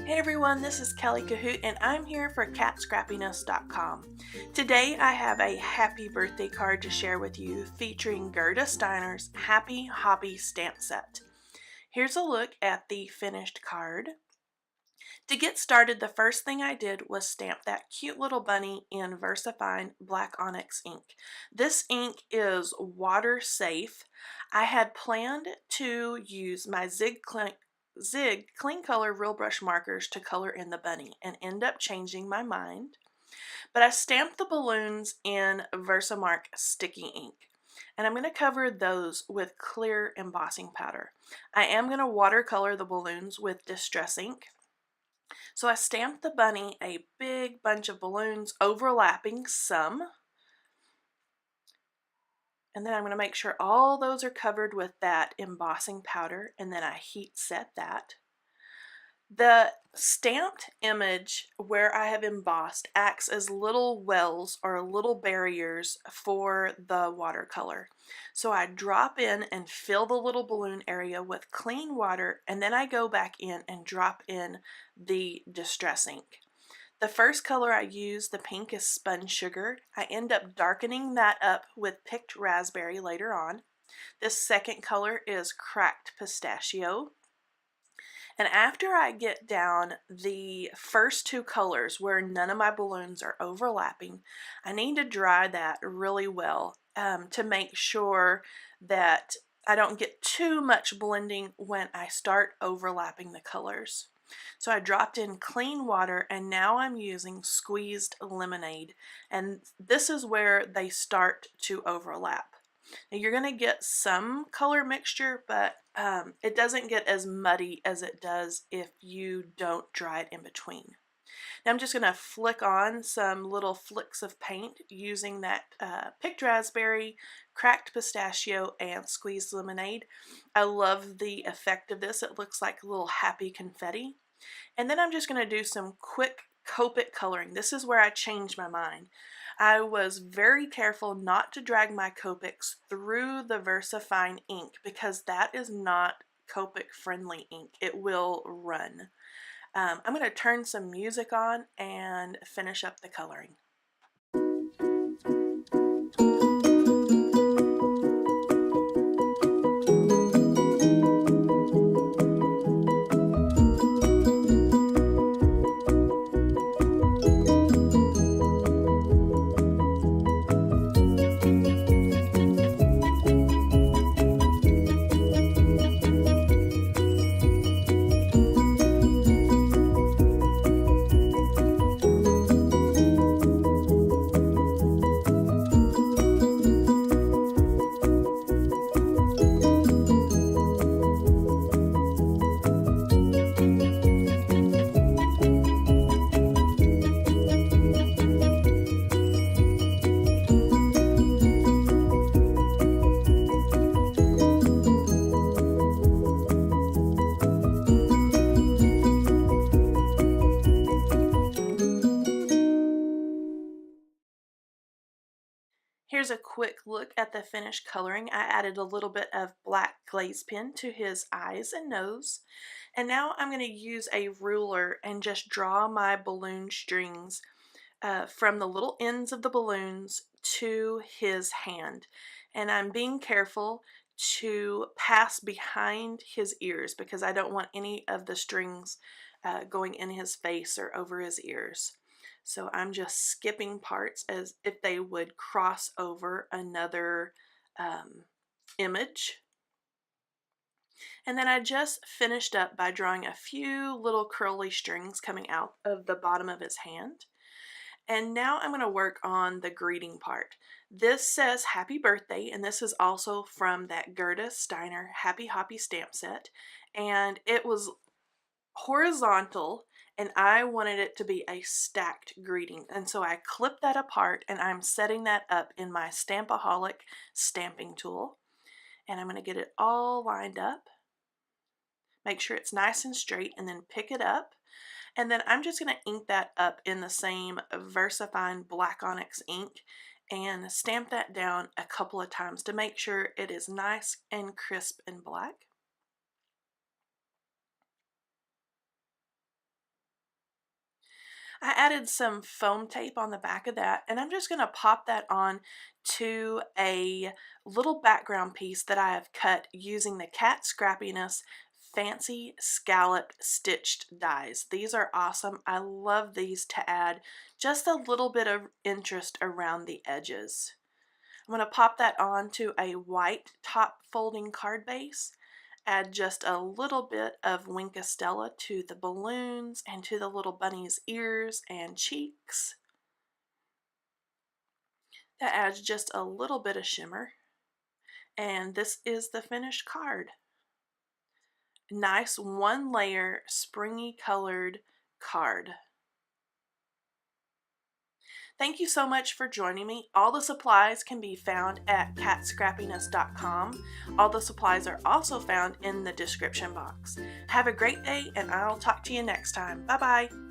Hey everyone, this is Kelly Cahoot and I'm here for catscrappiness.com. Today I have a happy birthday card to share with you featuring Gerda Steiner's Happy Hoppy stamp set. Here's a look at the finished card. To get started, the first thing I did was stamp that cute little bunny in VersaFine Black Onyx ink. This ink is water safe. I had planned to use my Zig Clean Color Real Brush markers to color in the bunny and end up changing my mind. But I stamped the balloons in Versamark sticky ink. And I'm going to cover those with clear embossing powder. I am going to watercolor the balloons with Distress ink. So I stamped the bunny a big bunch of balloons overlapping some. And then I'm going to make sure all those are covered with that embossing powder, and then I heat set that. The stamped image where I have embossed acts as little wells or little barriers for the watercolor. So I drop in and fill the little balloon area with clean water, and then I go back in and drop in the Distress ink. The first color I use, the pink, is Spun Sugar. I end up darkening that up with Picked Raspberry later on. This second color is Cracked Pistachio. And after I get down the first two colors where none of my balloons are overlapping, I need to dry that really well to make sure that I don't get too much blending when I start overlapping the colors. So I dropped in clean water, and now I'm using squeezed lemonade, and this is where they start to overlap. Now you're going to get some color mixture, but it doesn't get as muddy as it does if you don't dry it in between. Now I'm just going to flick on some little flicks of paint using that Picked Raspberry, Cracked Pistachio, and Squeezed Lemonade. I love the effect of this. It looks like a little happy confetti. And then I'm just going to do some quick Copic coloring. This is where I changed my mind. I was very careful not to drag my Copics through the VersaFine ink because that is not Copic friendly ink. It will run. I'm going to turn some music on and finish up the coloring. Here's a quick look at the finished coloring. I added a little bit of black glaze pen to his eyes and nose. And now I'm going to use a ruler and just draw my balloon strings from the little ends of the balloons to his hand. And I'm being careful to pass behind his ears because I don't want any of the strings going in his face or over his ears. So I'm just skipping parts as if they would cross over another image. And then I just finished up by drawing a few little curly strings coming out of the bottom of his hand. And now I'm going to work on the greeting part. This says happy birthday, and this is also from that Gerda Steiner Happy Hoppy stamp set. And it was horizontal, and I wanted it to be a stacked greeting. And so I clipped that apart, and I'm setting that up in my Stampaholic stamping tool. And I'm going to get it all lined up. Make sure it's nice and straight, and then pick it up. And then I'm just going to ink that up in the same VersaFine Black Onyx ink and stamp that down a couple of times to make sure it is nice and crisp and black. I added some foam tape on the back of that, and I'm just going to pop that on to a little background piece that I have cut using the Cat Scrappiness Fancy Scalloped Stitched dies. These are awesome. I love these to add just a little bit of interest around the edges. I'm going to pop that on to a white top folding card base. Add just a little bit of Wink Stella to the balloons and to the little bunny's ears and cheeks. That adds just a little bit of shimmer. And this is the finished card. Nice one layer springy colored card. Thank you so much for joining me. All the supplies can be found at catscrappiness.com. All the supplies are also found in the description box. Have a great day, and I'll talk to you next time. Bye-bye.